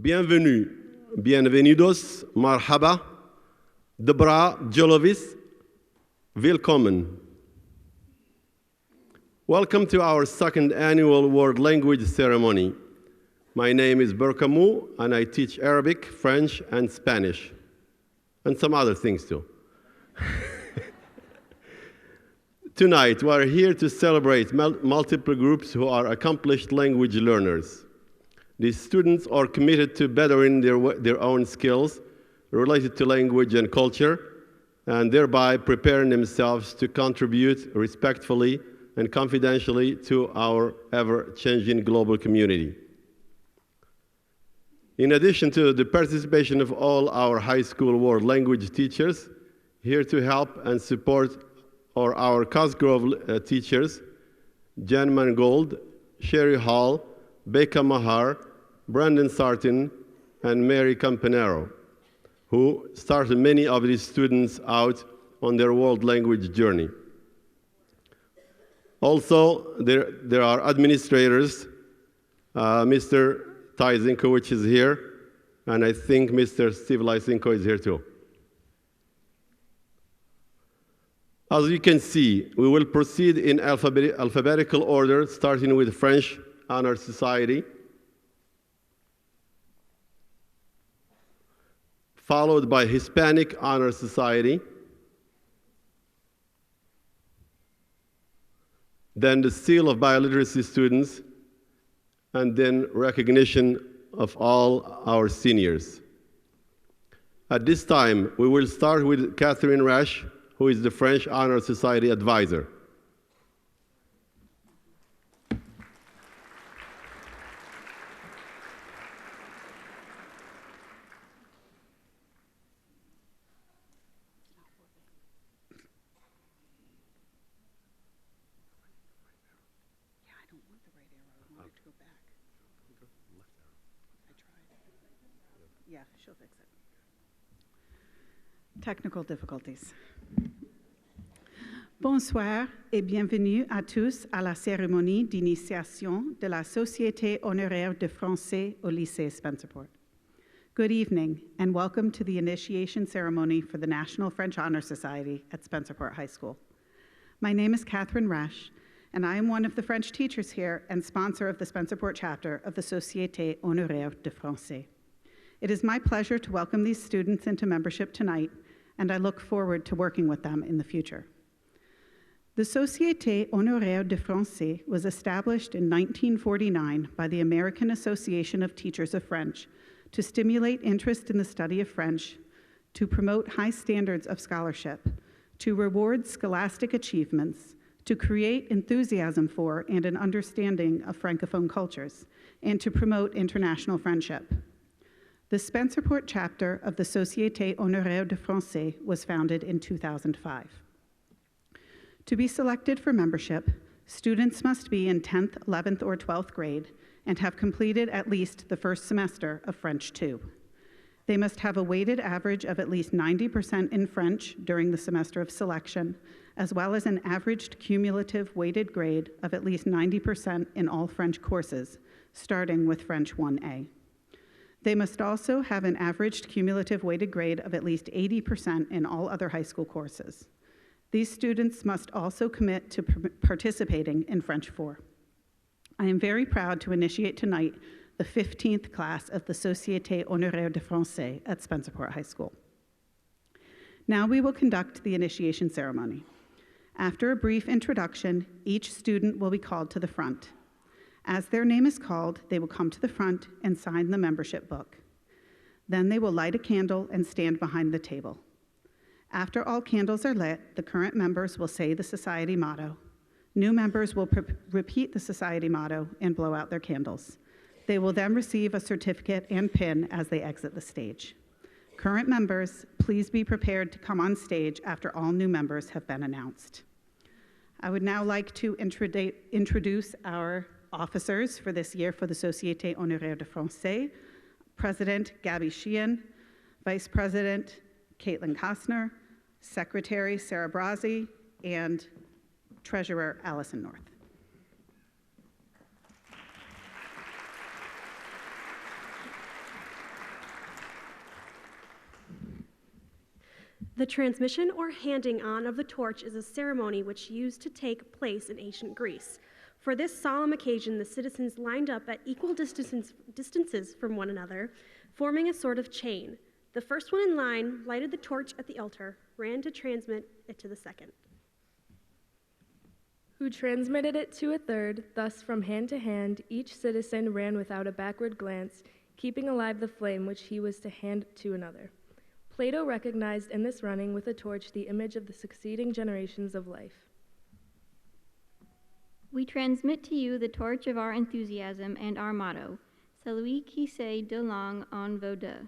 Bienvenue, bienvenidos, marhaba, dobra jolovis, willkommen. Welcome to our second annual World Language Ceremony. My name is Berkamou, and I teach Arabic, French, and Spanish, and some other things too. Tonight, we are here to celebrate multiple groups who are accomplished language learners. These students are committed to bettering their own skills related to language and culture, and thereby preparing themselves to contribute respectfully and confidentially to our ever-changing global community. In addition to the participation of all our high school world language teachers, here to help and support are our Cosgrove teachers, Jan Mangold, Sherry Hall, Becca Mahar, Brandon Sartin, and Mary Campanero, who started many of these students out on their world language journey. Also, there are administrators, Mr. Tyzinko, which is here, and I think Mr. Steve Lysinko is here too. As you can see, we will proceed in alphabetical order, starting with French Honor Society, followed by Hispanic Honor Society, then the Seal of Biliteracy students, and then recognition of all our seniors. At this time, we will start with Katherine Rash, who is the French Honor Society advisor. Technical difficulties. Bonsoir et bienvenue à tous à la cérémonie d'initiation de la Société honoraire de français au lycée Spencerport. Good evening and welcome to the initiation ceremony for the National French Honor Society at Spencerport High School. My name is Katherine Rash, and I am one of the French teachers here and sponsor of the Spencerport chapter of the Société honoraire de français. It is my pleasure to welcome these students into membership tonight, and I look forward to working with them in the future. The Société honoraire de français was established in 1949 by the American Association of Teachers of French to stimulate interest in the study of French, to promote high standards of scholarship, to reward scholastic achievements, to create enthusiasm for and an understanding of Francophone cultures, and to promote international friendship. The Spencerport chapter of the Société honoraire de français was founded in 2005. To be selected for membership, students must be in 10th, 11th, or 12th grade and have completed at least the first semester of French 2. They must have a weighted average of at least 90% in French during the semester of selection, as well as an averaged cumulative weighted grade of at least 90% in all French courses, starting with French 1A. They must also have an averaged cumulative weighted grade of at least 80% in all other high school courses. These students must also commit to participating in French 4. I am very proud to initiate tonight the 15th class of the Société honoraire de français at Spencerport High School. Now we will conduct the initiation ceremony. After a brief introduction, each student will be called to the front. As their name is called, they will come to the front and sign the membership book. Then they will light a candle and stand behind the table. After all candles are lit, the current members will say the society motto. New members will repeat the society motto and blow out their candles. They will then receive a certificate and pin as they exit the stage. Current members, please be prepared to come on stage after all new members have been announced. I would now like to introduce our officers for this year for the Société honoraire de français, President Gabby Sheehan, Vice President Caitlin Kostner, Secretary Sarah Brazzi, and Treasurer Allison North. The transmission or handing on of the torch is a ceremony which used to take place in ancient Greece. For this solemn occasion, the citizens lined up at equal distances from one another, forming a sort of chain. The first one in line lighted the torch at the altar, ran to transmit it to the second, who transmitted it to a third. Thus, from hand to hand, each citizen ran without a backward glance, keeping alive the flame which he was to hand to another. Plato recognized in this running with a torch the image of the succeeding generations of life. We transmit to you the torch of our enthusiasm and our motto, celui qui sait de langue en vaut deux.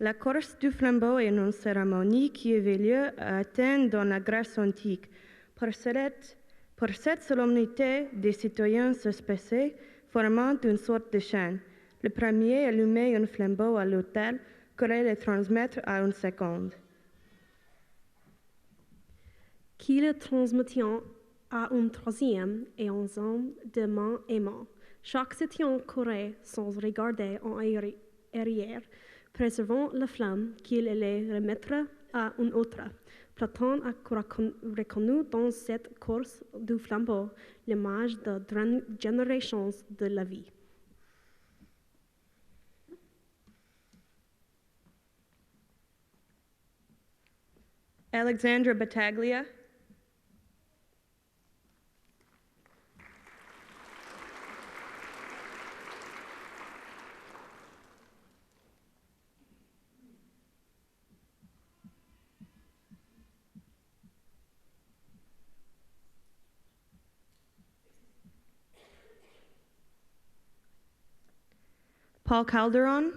La course du flambeau est une cérémonie qui avait lieu à Athènes dans la Grèce antique. Pour cette solennité, des citoyens se spéciaient, formant une sorte de chaîne. Le premier allumait un flambeau à l'autel, qu'il allait le transmettre à un second, qui le transmettait à un troisième et ensemble de main aimant. Chaque citoyen courait sans regarder en arrière, préservant la flamme qu'il allait remettre à un autre. Platon a reconnu dans cette course du flambeau l'image de générations de la vie. Alexandra Battaglia, Paul Calderon,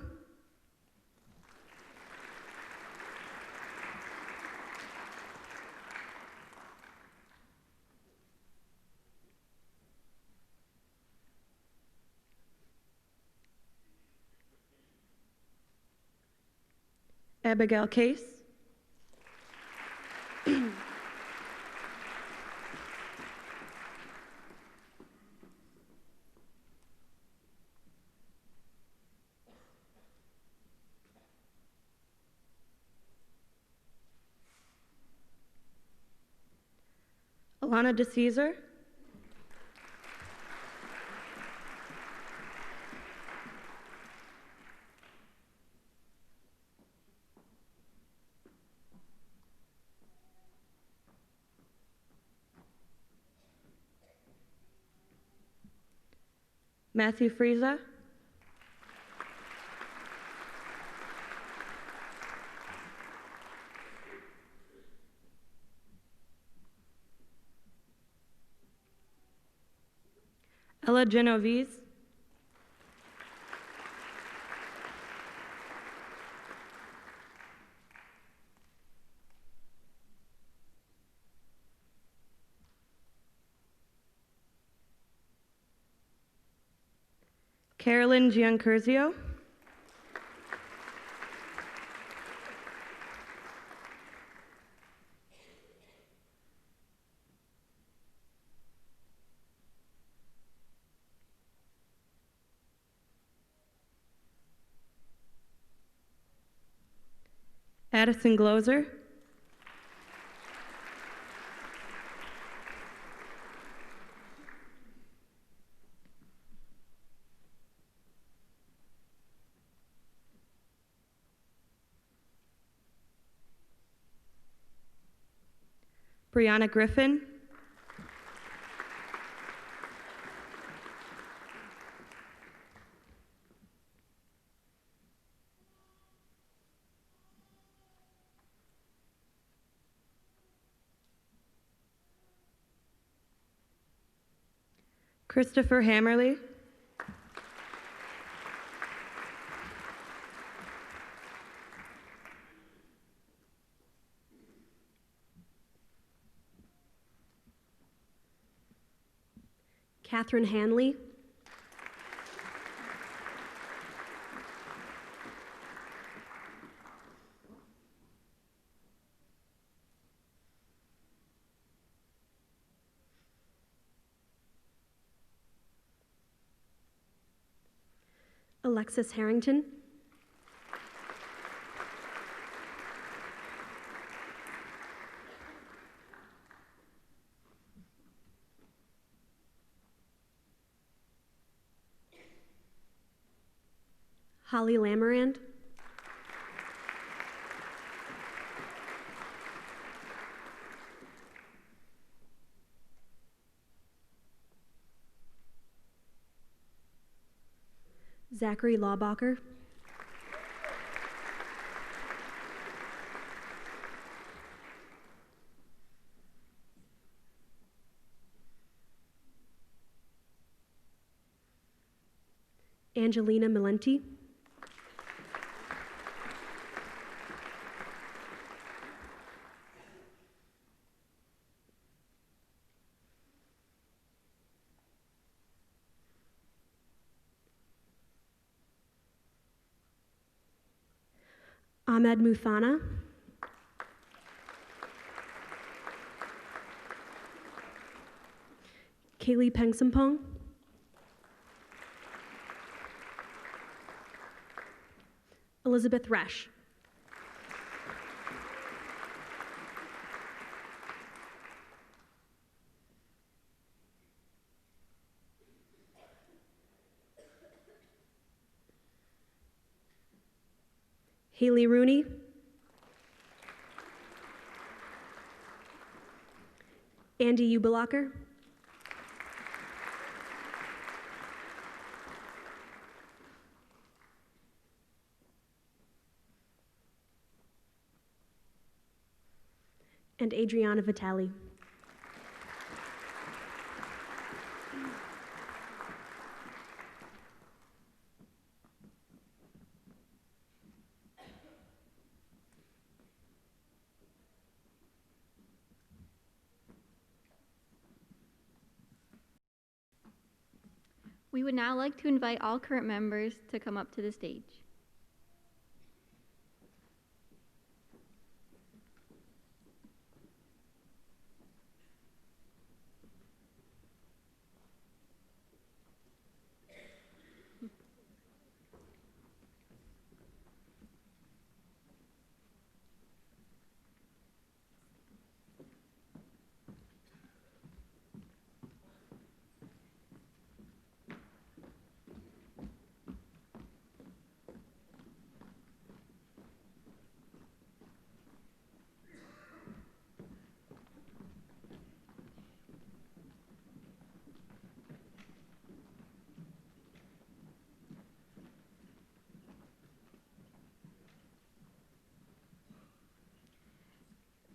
Abigail Case, Lyanna de Caesar, Matthew Frieza, Ella Genovese, Carolyn Giancurzio, Addison Gloser, Brianna Griffin, Christopher Hammerly, Catherine Hanley, Alexis Harrington, Holly Lamarand. Zachary Lawbacher. Angelina Milenti. Ahmed Muthana. Kaylee Pengsampong. Elizabeth Resch. Haley Rooney. Andy Ubelacher. And Adriana Vitali. We would now like to invite all current members to come up to the stage.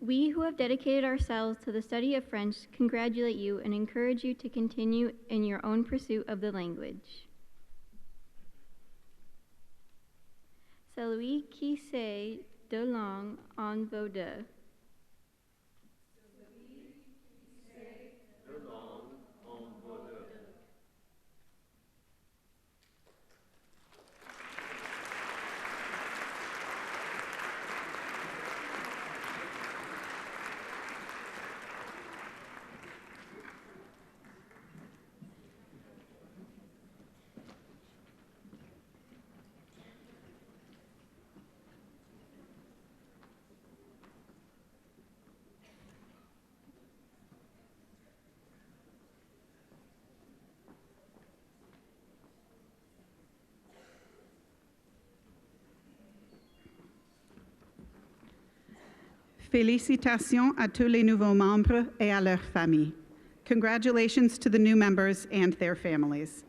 We who have dedicated ourselves to the study of French congratulate you and encourage you to continue in your own pursuit of the language. Celui qui sait deux langues en vaut deux. Félicitations à tous les nouveaux membres et à leurs familles. Congratulations to the new members and their families.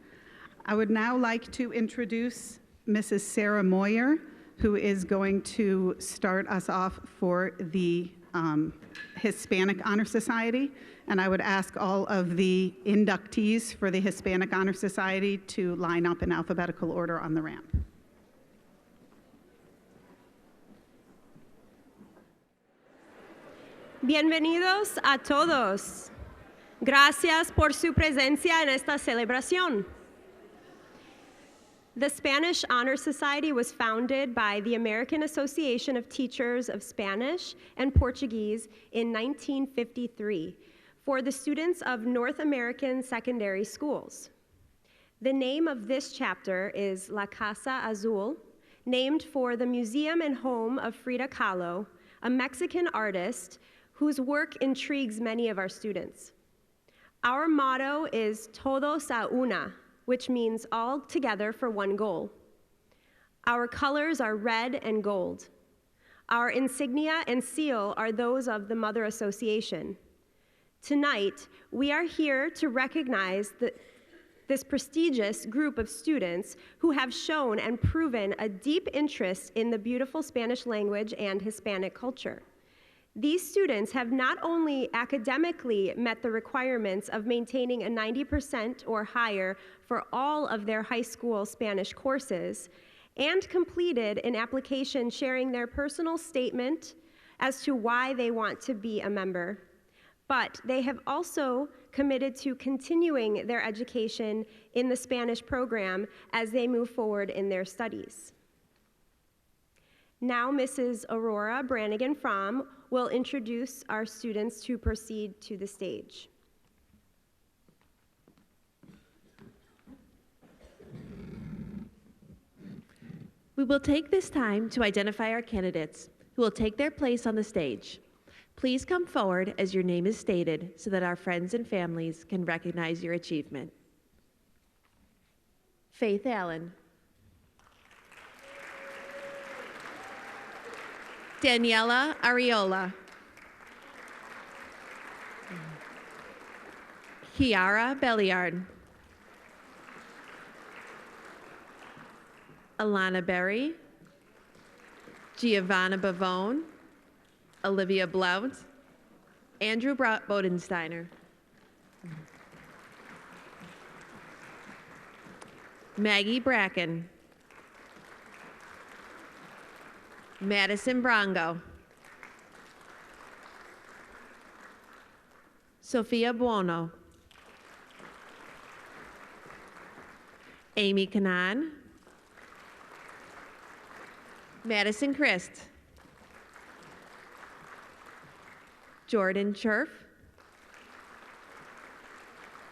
I would now like to introduce Mrs. Sarah Moyer, who is going to start us off for the Hispanic Honor Society. And I would ask all of the inductees for the Hispanic Honor Society to line up in alphabetical order on the ramp. Bienvenidos a todos. Gracias por su presencia en esta celebración. The Spanish Honor Society was founded by the American Association of Teachers of Spanish and Portuguese in 1953 for the students of North American secondary schools. The name of this chapter is La Casa Azul, named for the museum and home of Frida Kahlo, a Mexican artist whose work intrigues many of our students. Our motto is Todos a Una, which means all together for one goal. Our colors are red and gold. Our insignia and seal are those of the Mother Association. Tonight, we are here to recognize this prestigious group of students who have shown and proven a deep interest in the beautiful Spanish language and Hispanic culture. These students have not only academically met the requirements of maintaining a 90% or higher for all of their high school Spanish courses, and completed an application sharing their personal statement as to why they want to be a member, but they have also committed to continuing their education in the Spanish program as they move forward in their studies. Now, Mrs. Aurora Brannigan-Fromm will introduce our students to proceed to the stage. We will take this time to identify our candidates who will take their place on the stage. Please come forward as your name is stated so that our friends and families can recognize your achievement. Faith Allen. Daniela Ariola. Kiara Belliard. Alana Berry, Giovanna Bavone, Olivia Blount, Andrew Bodensteiner. Maggie Bracken, Madison Brongo, Sophia Buono, Amy Kanan, Madison Christ, Jordan Cherf,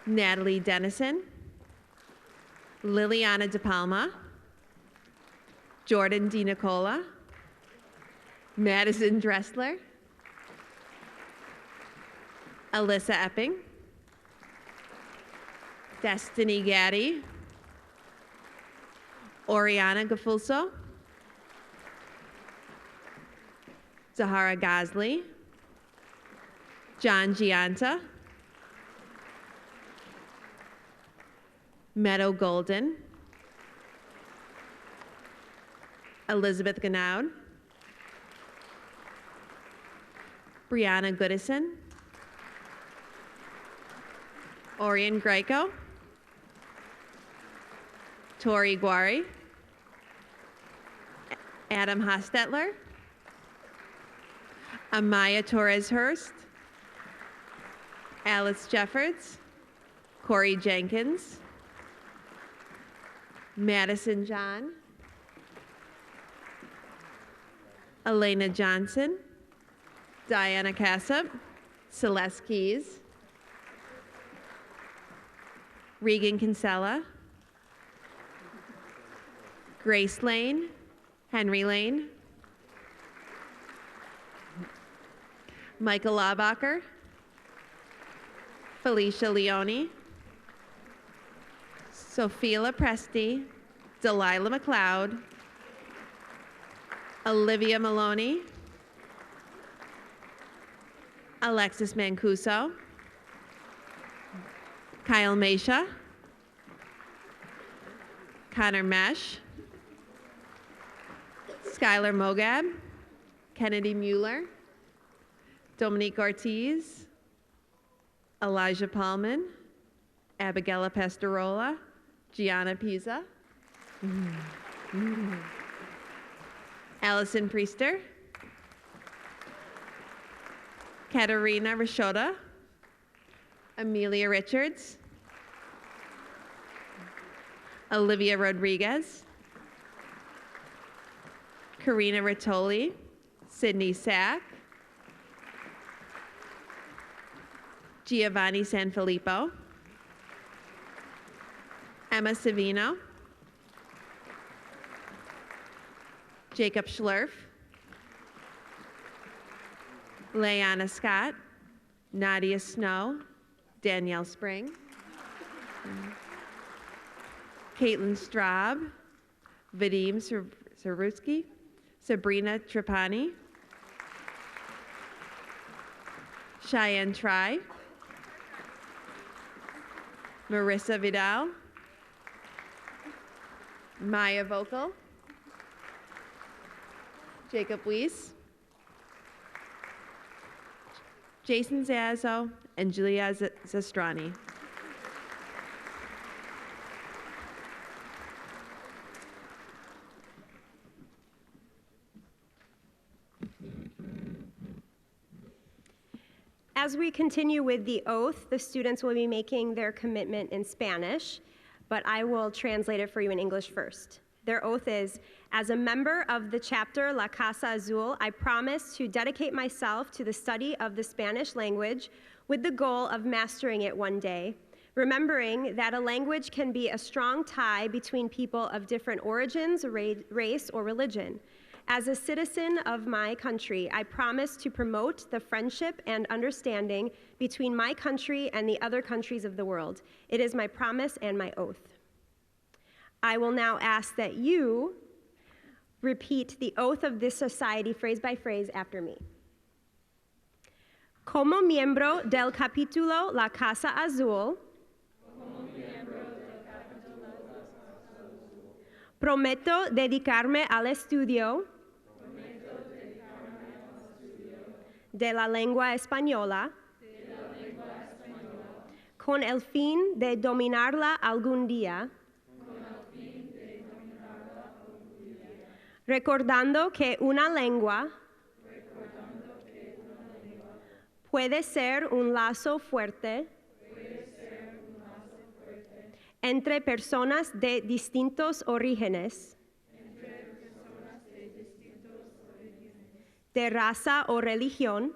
Natalie Dennison, Liliana De Palma, Jordan DiNicola, Madison Dressler, Alyssa Epping, Destiny Gaddy, Oriana Gafulso, Zahara Gazli, John Gianta, Meadow Golden, Elizabeth Ganaud, Brianna Goodison, Orion Greco, Tori Guari, Adam Hostetler, Amaya Torres-Hurst, Alice Jeffords, Corey Jenkins, Madison John, Elena Johnson, Diana Cassup, Celeste Keys, Regan Kinsella, Grace Lane, Henry Lane, Michael Laubacher, Felicia Leone, Sophia Lepresti, Delilah McLeod, Olivia Maloney, Alexis Mancuso, Kyle Mesha, Connor Mesh, Skylar Mogab, Kennedy Mueller, Dominique Ortiz, Elijah Paulman, Abigail Pastarola, Gianna Pisa, Allison Priester, Katerina Rashoda, Amelia Richards, Olivia Rodriguez, Karina Rattoli, Sydney Sack, Giovanni Sanfilippo, Emma Savino, Jacob Schlurf, Lyanna Scott, Nadia Snow, Danielle Spring, Caitlin Straub, Vadim Sarutsky, Sabrina Trapani, Cheyenne Try, Marissa Vidal, Maya Vocal, Jacob Weiss, Jason Zazo, and Julia Zastrani. As we continue with the oath, the students will be making their commitment in Spanish, but I will translate it for you in English first. Their oath is, as a member of the chapter La Casa Azul, I promise to dedicate myself to the study of the Spanish language with the goal of mastering it one day, remembering that a language can be a strong tie between people of different origins, race, or religion. As a citizen of my country, I promise to promote the friendship and understanding between my country and the other countries of the world. It is my promise and my oath. I will now ask that you repeat the oath of this society phrase by phrase after me. Como miembro del capítulo La Casa Azul, prometo dedicarme al estudio de la lengua española con el fin de dominarla algún día, recordando que una lengua puede ser un lazo fuerte entre personas de distintos orígenes, de raza o religión,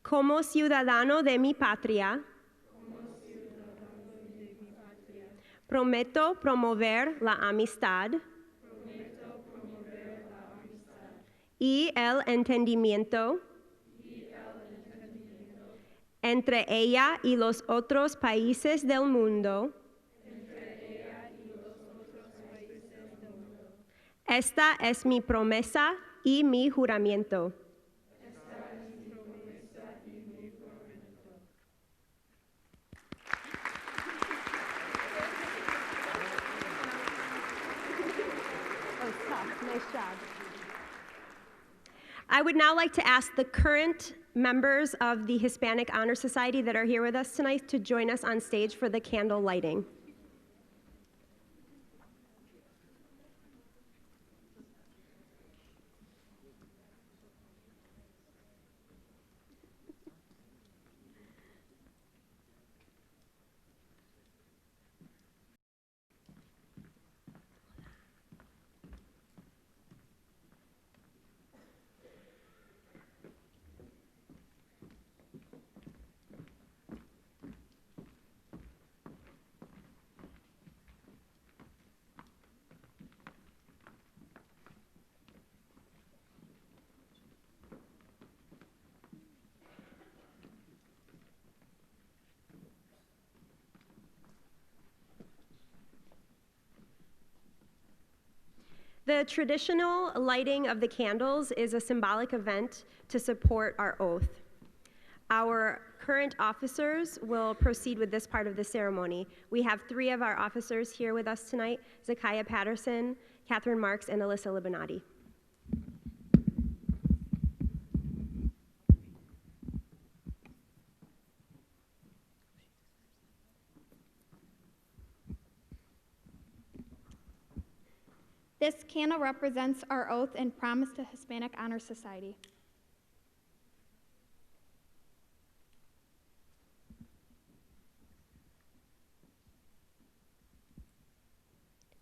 como ciudadano de mi patria, prometo promover la amistad y el entendimiento entre ella y los otros países del mundo. Esta es mi promesa y mi juramento. Nice job. I would now like to ask the current members of the Hispanic Honor Society that are here with us tonight to join us on stage for the candle lighting. The traditional lighting of the candles is a symbolic event to support our oath. Our current officers will proceed with this part of the ceremony. We have 3 of our officers here with us tonight: Zakiyah Patterson, Katherine Marks, and Alyssa Libanati. This candle represents our oath and promise to Hispanic Honor Society.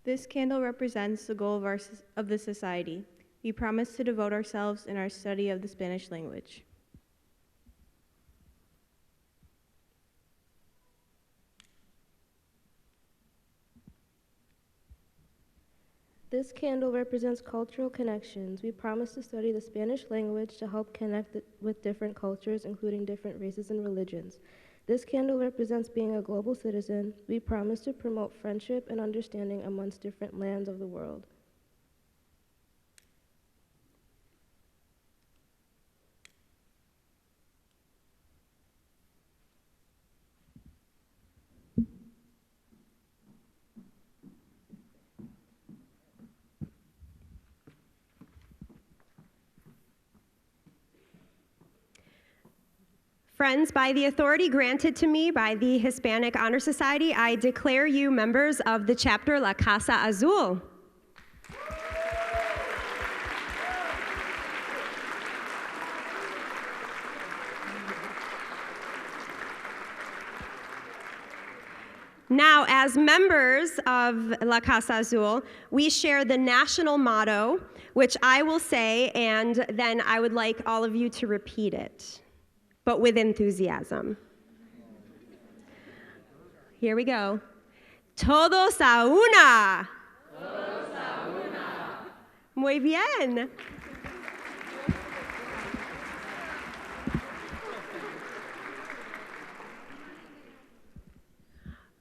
This candle represents the goal of the society. We promise to devote ourselves in our study of the Spanish language. This candle represents cultural connections. We promise to study the Spanish language to help connect with different cultures, including different races and religions. This candle represents being a global citizen. We promise to promote friendship and understanding amongst different lands of the world. Friends, by the authority granted to me by the Hispanic Honor Society, I declare you members of the chapter La Casa Azul. Now, as members of La Casa Azul, we share the national motto, which I will say, and then I would like all of you to repeat it, but with enthusiasm. Here we go. Todos a una. Todos a una. Muy bien.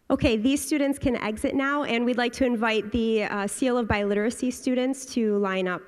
Okay, these students can exit now, and we'd like to invite the Seal of Biliteracy students to line up.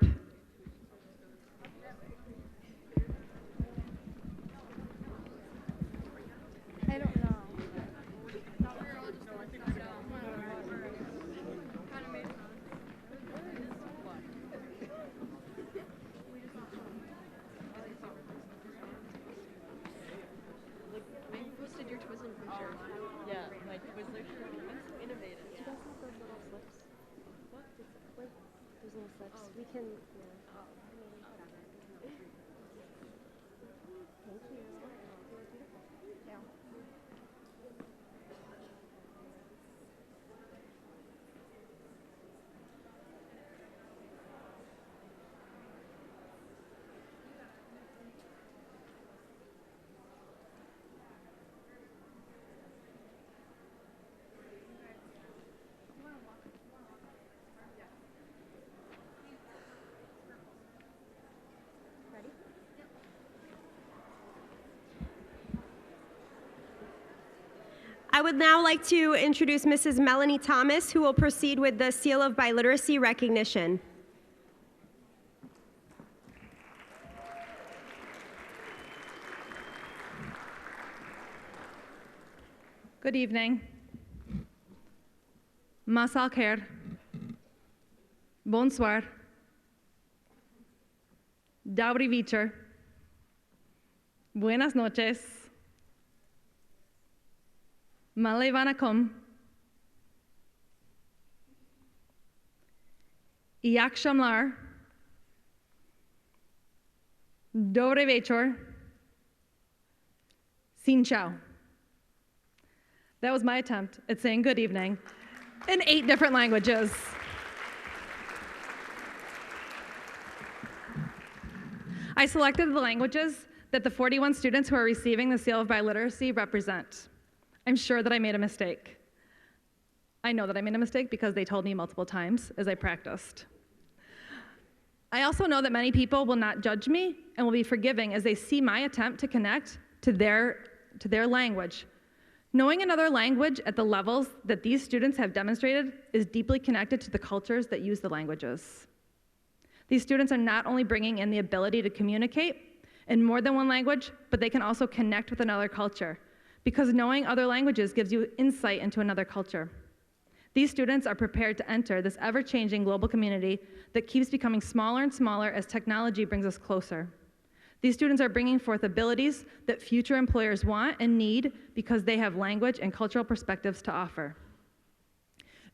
I would now like to introduce Mrs. Melanie Thomas, who will proceed with the Seal of Biliteracy Recognition. Good evening. Masal khair. Bonsoir. Dobry wieczór. Buenas noches. Malay vanakkam. Jak shamlar. Dobry wieczór. Xin chào. That was my attempt at saying good evening in 8 different languages. I selected the languages that the 41 students who are receiving the Seal of Biliteracy represent. I'm sure that I made a mistake. I know that I made a mistake because they told me multiple times as I practiced. I also know that many people will not judge me and will be forgiving as they see my attempt to connect to their language. Knowing another language at the levels that these students have demonstrated is deeply connected to the cultures that use the languages. These students are not only bringing in the ability to communicate in more than one language, but they can also connect with another culture, because knowing other languages gives you insight into another culture. These students are prepared to enter this ever-changing global community that keeps becoming smaller and smaller as technology brings us closer. These students are bringing forth abilities that future employers want and need because they have language and cultural perspectives to offer.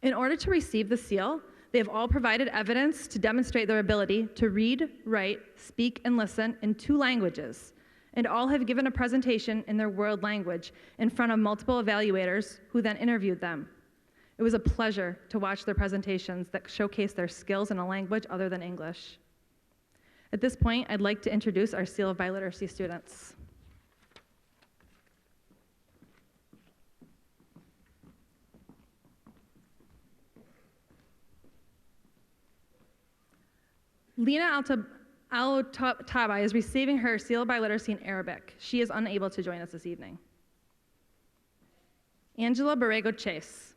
In order to receive the seal, they have all provided evidence to demonstrate their ability to read, write, speak, and listen in 2 languages, and all have given a presentation in their world language in front of multiple evaluators who then interviewed them. It was a pleasure to watch their presentations that showcase their skills in a language other than English. At this point, I'd like to introduce our Seal of Biliteracy students. Lyanna Al-Tabai is receiving her Seal of Biliteracy in Arabic. She is unable to join us this evening. Angela Borrego Chase.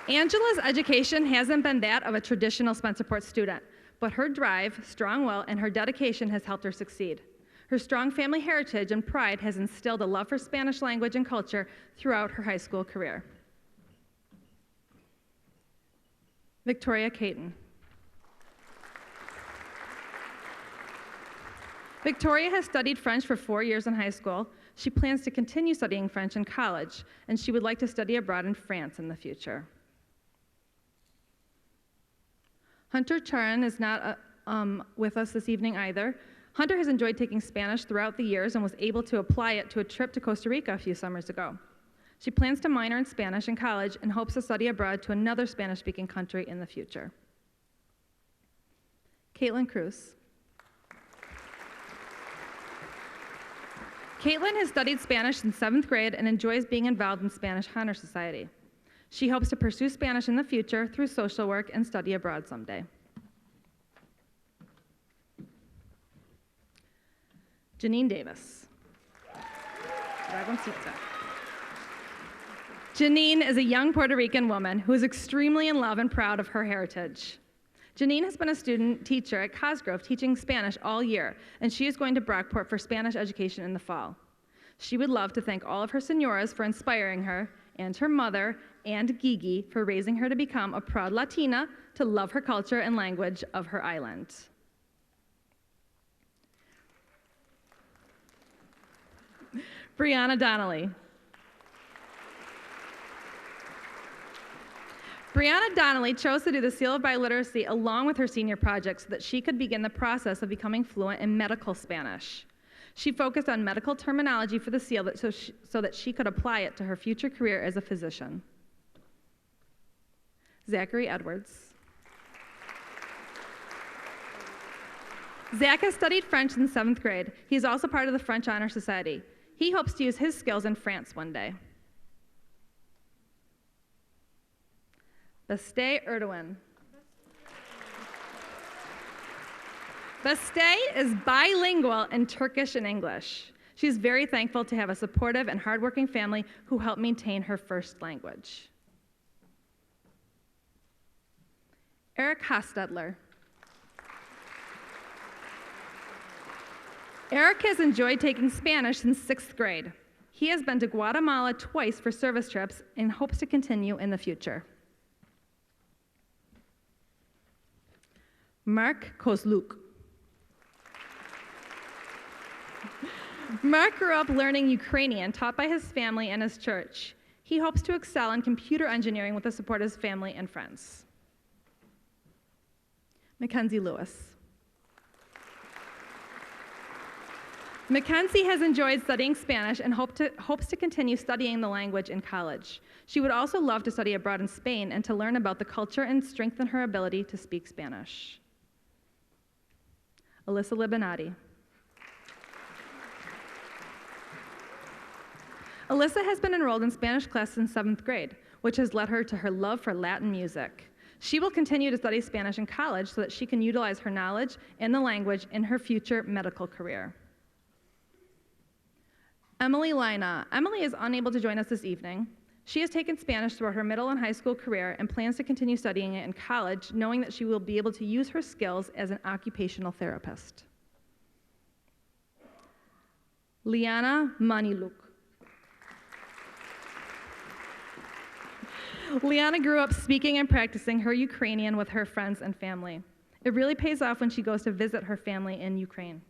Angela's education hasn't been that of a traditional Spencerport student, but her drive, strong will, and her dedication has helped her succeed. Her strong family heritage and pride has instilled a love for Spanish language and culture throughout her high school career. Victoria Caton. Victoria has studied French for 4 years in high school. She plans to continue studying French in college, and she would like to study abroad in France in the future. Hunter Charan is not with us this evening either. Hunter has enjoyed taking Spanish throughout the years and was able to apply it to a trip to Costa Rica a few summers ago. She plans to minor in Spanish in college and hopes to study abroad to another Spanish-speaking country in the future. Caitlin Cruz. Caitlin has studied Spanish in 7th grade and enjoys being involved in Spanish Honor Society. She hopes to pursue Spanish in the future through social work and study abroad someday. Janine Davis. Janine is a young Puerto Rican woman who is extremely in love and proud of her heritage. Janine has been a student teacher at Cosgrove teaching Spanish all year, and she is going to Brockport for Spanish education in the fall. She would love to thank all of her senoras for inspiring her, and her mother, and Gigi for raising her to become a proud Latina to love her culture and language of her island. Brianna Donnelly. Brianna Donnelly chose to do the Seal of Biliteracy along with her senior project so that she could begin the process of becoming fluent in medical Spanish. She focused on medical terminology for the seal so that she could apply it to her future career as a physician. Zachary Edwards. Zach has studied French in 7th grade. He is also part of the French Honor Society. He hopes to use his skills in France one day. Bastay Erdogan. Bastay is bilingual in Turkish and English. She's very thankful to have a supportive and hardworking family who helped maintain her first language. Eric Hostetler. Eric has enjoyed taking Spanish since 6th grade. He has been to Guatemala twice for service trips and hopes to continue in the future. Mark Kozluk. Mark grew up learning Ukrainian, taught by his family and his church. He hopes to excel in computer engineering with the support of his family and friends. Mackenzie Lewis. Mackenzie has enjoyed studying Spanish and hopes to continue studying the language in college. She would also love to study abroad in Spain and to learn about the culture and strengthen her ability to speak Spanish. Alyssa Libinati. Alyssa has been enrolled in Spanish class since 7th grade, which has led her to her love for Latin music. She will continue to study Spanish in college so that she can utilize her knowledge and the language in her future medical career. Emily Lyanna. Emily is unable to join us this evening. She has taken Spanish throughout her middle and high school career and plans to continue studying it in college, knowing that she will be able to use her skills as an occupational therapist. Lyanna Maniluk. Lyanna grew up speaking and practicing her Ukrainian with her friends and family. It really pays off when she goes to visit her family in Ukraine.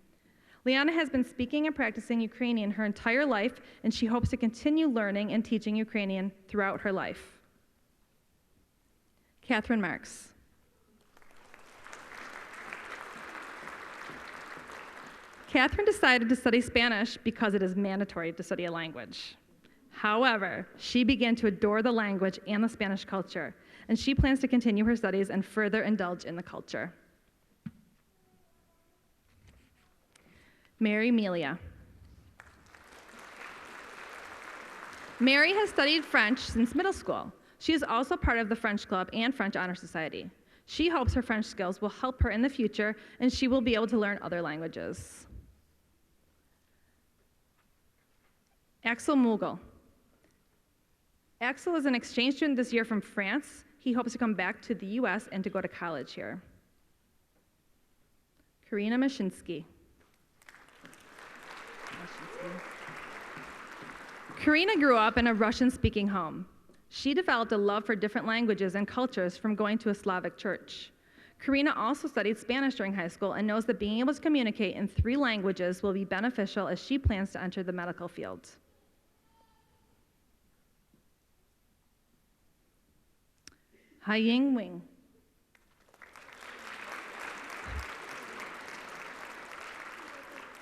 Lyanna has been speaking and practicing Ukrainian her entire life, and she hopes to continue learning and teaching Ukrainian throughout her life. Catherine Marks. Catherine decided to study Spanish because it is mandatory to study a language. However, she began to adore the language and the Spanish culture, and she plans to continue her studies and further indulge in the culture. Mary Melia. Mary has studied French since middle school. She is also part of the French Club and French Honor Society. She hopes her French skills will help her in the future, and she will be able to learn other languages. Axel Mughal. Axel is an exchange student this year from France. He hopes to come back to the US and to go to college here. Karina Mashinsky. Karina grew up in a Russian-speaking home. She developed a love for different languages and cultures from going to a Slavic church. Karina also studied Spanish during high school and knows that being able to communicate in 3 languages will be beneficial as she plans to enter the medical field. Haiying Wing.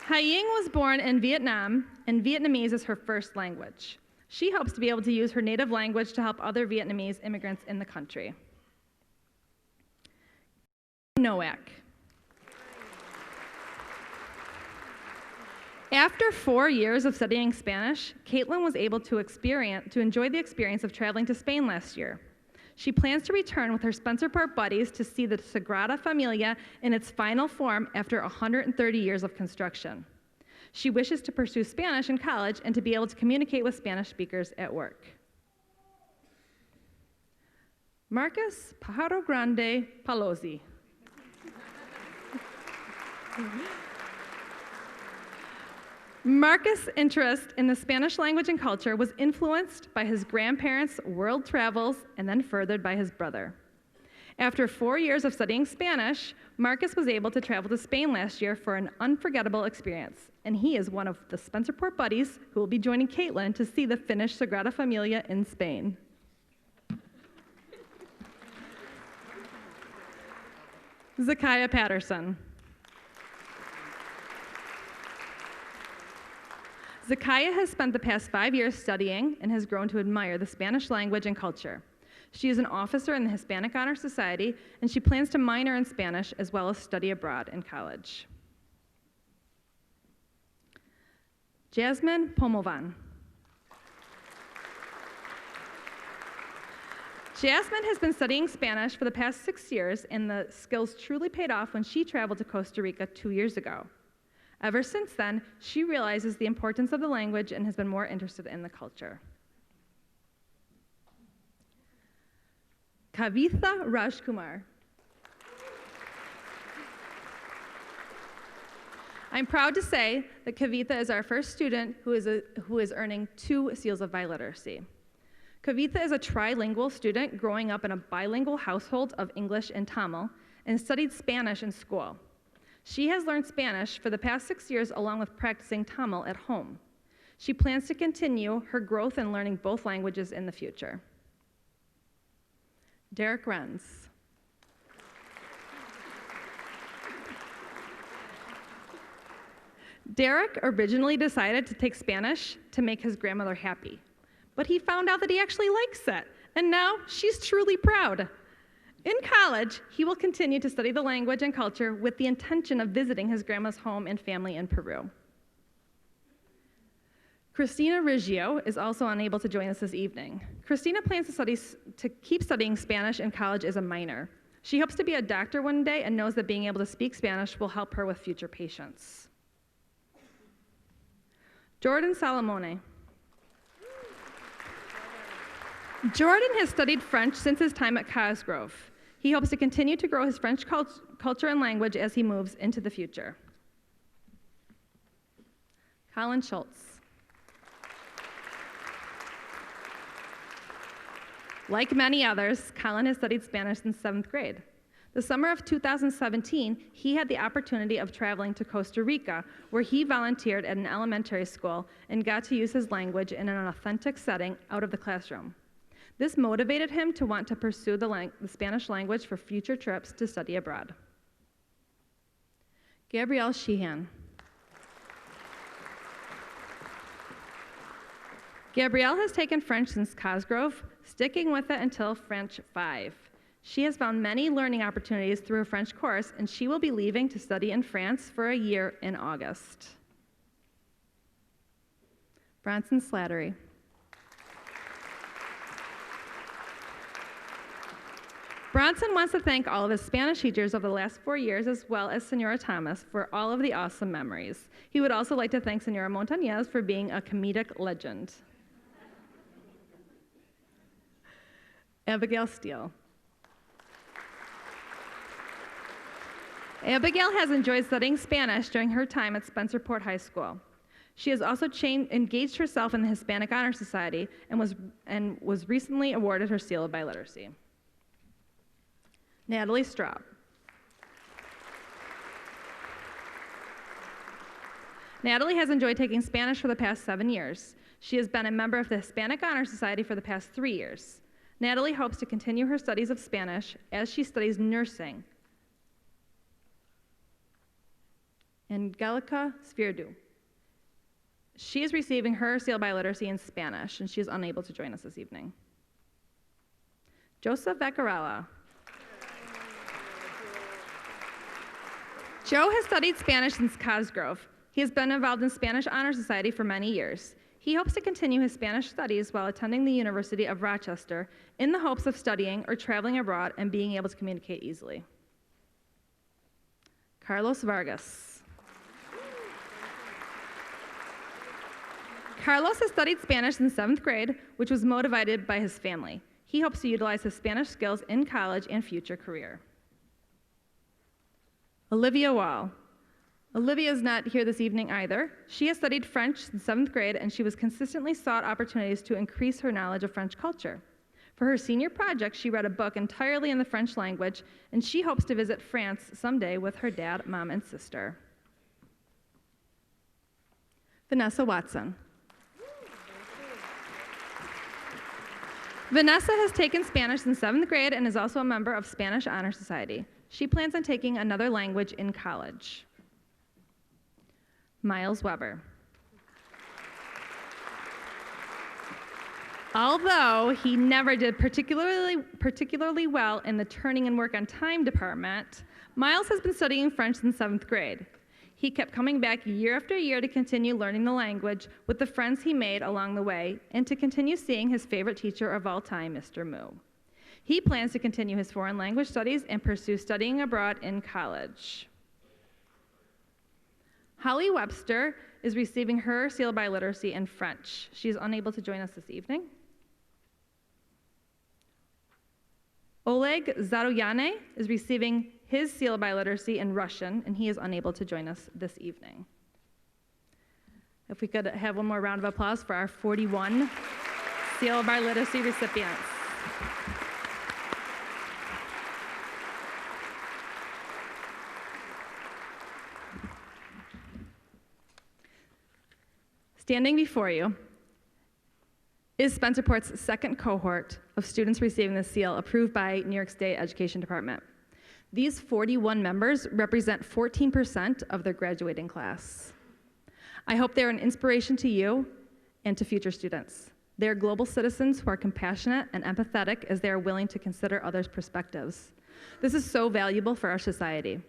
Haiying was born in Vietnam, and Vietnamese is her first language. She hopes to be able to use her native language to help other Vietnamese immigrants in the country. Nowak. After 4 years of studying Spanish, Caitlin was able to enjoy the experience of traveling to Spain last year. She plans to return with her Spencerport buddies to see the Sagrada Familia in its final form after 130 years of construction. She wishes to pursue Spanish in college and to be able to communicate with Spanish speakers at work. Marcus Pajaro Grande Palozzi. Marcus' interest in the Spanish language and culture was influenced by his grandparents' world travels and then furthered by his brother. After 4 years of studying Spanish, Marcus was able to travel to Spain last year for an unforgettable experience, and he is one of the Spencerport buddies who will be joining Caitlin to see the finished Sagrada Familia in Spain. Zakiyah Patterson. Zakiyah has spent the past 5 years studying and has grown to admire the Spanish language and culture. She is an officer in the Hispanic Honor Society, and she plans to minor in Spanish as well as study abroad in college. Jasmine Pomovan. Jasmine has been studying Spanish for the past 6 years, and the skills truly paid off when she traveled to Costa Rica 2 years ago. Ever since then, she realizes the importance of the language and has been more interested in the culture. Kavitha Rajkumar. I'm proud to say that Kavitha is our first student who is earning 2 seals of biliteracy. Kavitha is a trilingual student growing up in a bilingual household of English and Tamil and studied Spanish in school. She has learned Spanish for the past 6 years along with practicing Tamil at home. She plans to continue her growth in learning both languages in the future. Derek Renz. Derek originally decided to take Spanish to make his grandmother happy, but he found out that he actually likes it, and now she's truly proud. In college, he will continue to study the language and culture with the intention of visiting his grandma's home and family in Peru. Christina Riggio is also unable to join us this evening. Christina plans to keep studying Spanish in college as a minor. She hopes to be a doctor one day and knows that being able to speak Spanish will help her with future patients. Jordan Salamone. Jordan has studied French since his time at Cosgrove. He hopes to continue to grow his French culture and language as he moves into the future. Colin Schultz. Like many others, Colin has studied Spanish since 7th grade. The summer of 2017, he had the opportunity of traveling to Costa Rica, where he volunteered at an elementary school and got to use his language in an authentic setting out of the classroom. This motivated him to want to pursue the Spanish language for future trips to study abroad. Gabrielle Sheehan. Gabrielle has taken French since Cosgrove, sticking with it until French 5. She has found many learning opportunities through her French course, and she will be leaving to study in France for a year in August. Bronson Slattery. Bronson wants to thank all of his Spanish teachers over the last 4 years, as well as Senora Thomas, for all of the awesome memories. He would also like to thank Senora Montañez for being a comedic legend. Abigail Steele. Abigail has enjoyed studying Spanish during her time at Spencerport High School. She has also engaged herself in the Hispanic Honor Society and was recently awarded her Seal of Biliteracy. Natalie Straub. Natalie has enjoyed taking Spanish for the past 7 years. She has been a member of the Hispanic Honor Society for the past 3 years. Natalie hopes to continue her studies of Spanish as she studies nursing. Angelica Svirdu. She is receiving her Seal of Biliteracy in Spanish, and she is unable to join us this evening. Joseph Vaccarella. Joe has studied Spanish since Cosgrove. He has been involved in Spanish Honor Society for many years. He hopes to continue his Spanish studies while attending the University of Rochester in the hopes of studying or traveling abroad and being able to communicate easily. Carlos Vargas. Carlos has studied Spanish in 7th grade, which was motivated by his family. He hopes to utilize his Spanish skills in college and future career. Olivia Wall. Olivia is not here this evening either. She has studied French in 7th grade, and she was consistently sought opportunities to increase her knowledge of French culture. For her senior project, she read a book entirely in the French language, and she hopes to visit France someday with her dad, mom, and sister. Vanessa Watson. Vanessa has taken Spanish in 7th grade and is also a member of Spanish Honor Society. She plans on taking another language in college. Miles Weber. Although he never did particularly well in the turning in work on time department, Miles has been studying French in 7th grade. He kept coming back year after year to continue learning the language with the friends he made along the way and to continue seeing his favorite teacher of all time, Mr. Moo. He plans to continue his foreign language studies and pursue studying abroad in college. Holly Webster is receiving her Seal of Biliteracy in French. She is unable to join us this evening. Oleg Zaroyane is receiving his Seal of Biliteracy in Russian, and he is unable to join us this evening. If we could have one more round of applause for our 41 Seal of Biliteracy recipients. Standing before you is Spencerport's second cohort of students receiving the seal approved by New York State Education Department. These 41 members represent 14% of their graduating class. I hope they're an inspiration to you and to future students. They're global citizens who are compassionate and empathetic as they are willing to consider others' perspectives. This is so valuable for our society.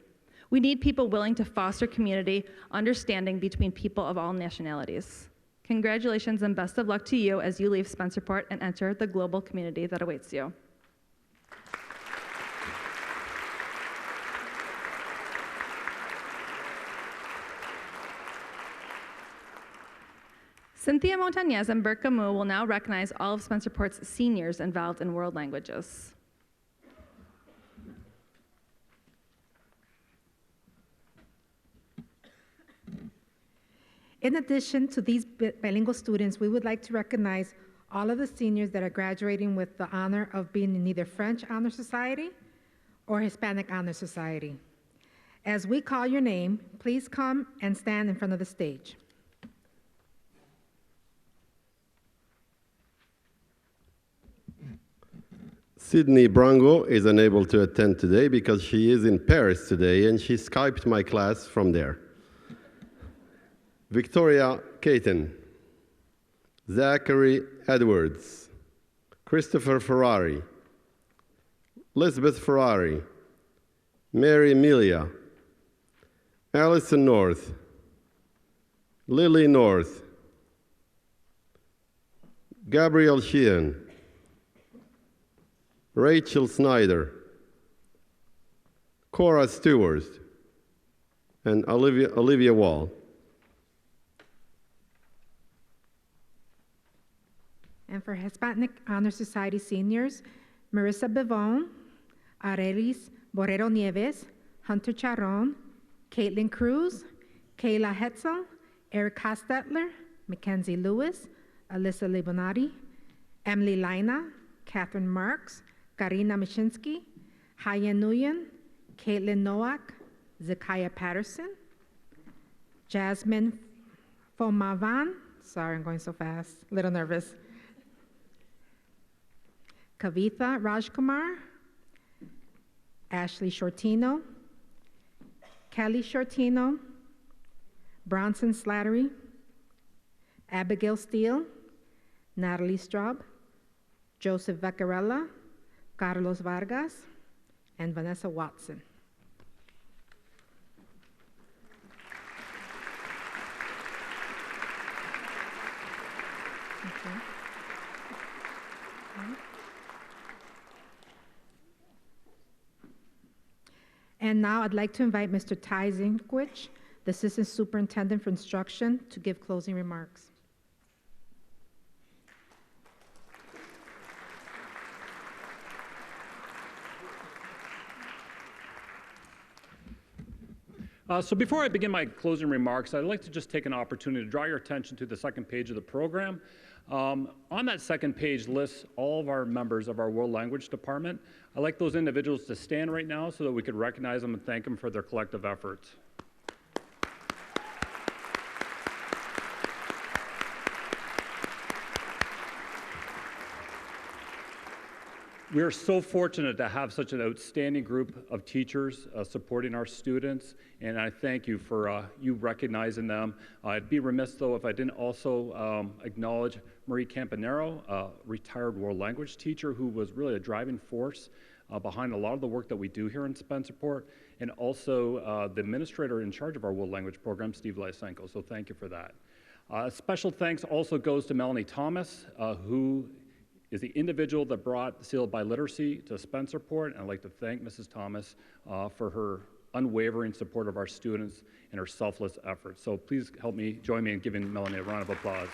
We need people willing to foster community, understanding between people of all nationalities. Congratulations and best of luck to you as you leave Spencerport and enter the global community that awaits you. Cynthia Montañez and Bert Gamoux will now recognize all of Spencerport's seniors involved in world languages. In addition to these bilingual students, we would like to recognize all of the seniors that are graduating with the honor of being in either French Honor Society or Hispanic Honor Society. As we call your name, please come and stand in front of the stage. Sydney Brango is unable to attend today because she is in Paris today and she Skyped my class from there. Victoria Caton, Zachary Edwards, Christopher Ferrari, Elizabeth Ferrari, Mary Emilia, Allison North, Lily North, Gabrielle Sheehan, Rachel Snyder, Cora Stewart, and Olivia Wall. And for Hispanic Honor Society seniors, Marissa Bevon, Arelis Borrero Nieves, Hunter Charon, Caitlin Cruz, Kayla Hetzel, Eric Hostetler, Mackenzie Lewis, Alyssa Libonati, Emily Lyanna, Catherine Marks, Karina Mashinsky, Haiying Nguyen, Caitlin Nowak, Zakiyah Patterson, Jasmine Fomavan, sorry, I'm going so fast, a little nervous, Kavitha Rajkumar, Ashley Shortino, Kelly Shortino, Bronson Slattery, Abigail Steele, Natalie Straub, Joseph Vaccarella, Carlos Vargas, and Vanessa Watson. Okay. And now I'd like to invite Mr. Ty Zinkwich, the Assistant Superintendent for Instruction, to give closing remarks. So before I begin my closing remarks, I'd like to just take an opportunity to draw your attention to the second page of the program. On that second page lists all of our members of our World Language Department. I'd like those individuals to stand right now so that we could recognize them and thank them for their collective efforts. We are so fortunate to have such an outstanding group of teachers supporting our students, and I thank you for you recognizing them. I'd be remiss, though, if I didn't also acknowledge Marie Campanero, a retired world language teacher who was really a driving force behind a lot of the work that we do here in Spencerport, and also the administrator in charge of our world language program, Steve Lysenko, so thank you for that. Special thanks also goes to Melanie Thomas, who is the individual that brought the seal of biliteracy to Spencerport, and I'd like to thank Mrs. Thomas for her unwavering support of our students and her selfless efforts. So please join me in giving Melanie a round of applause.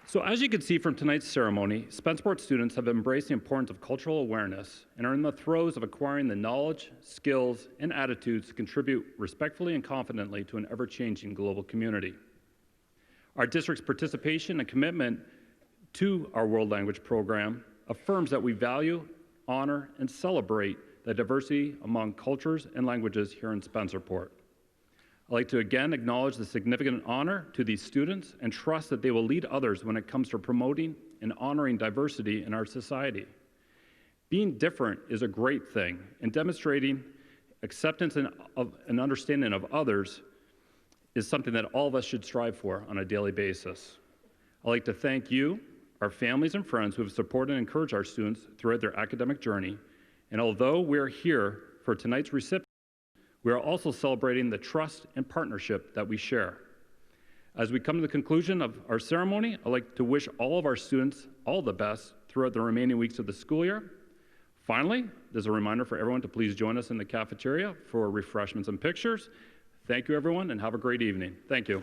So as you can see from tonight's ceremony, Spencerport students have embraced the importance of cultural awareness and are in the throes of acquiring the knowledge, skills, and attitudes to contribute respectfully and confidently to an ever-changing global community. Our district's participation and commitment to our world language program affirms that we value, honor, and celebrate the diversity among cultures and languages here in Spencerport. I'd like to again acknowledge the significant honor to these students and trust that they will lead others when it comes to promoting and honoring diversity in our society. Being different is a great thing, and demonstrating acceptance and understanding of others is something that all of us should strive for on a daily basis. I'd like to thank you, our families and friends who have supported and encouraged our students throughout their academic journey. And although we're here for tonight's recipient, we are also celebrating the trust and partnership that we share. As we come to the conclusion of our ceremony, I'd like to wish all of our students all the best throughout the remaining weeks of the school year. Finally, there's a reminder for everyone to please join us in the cafeteria for refreshments and pictures. Thank you, everyone, and have a great evening. Thank you.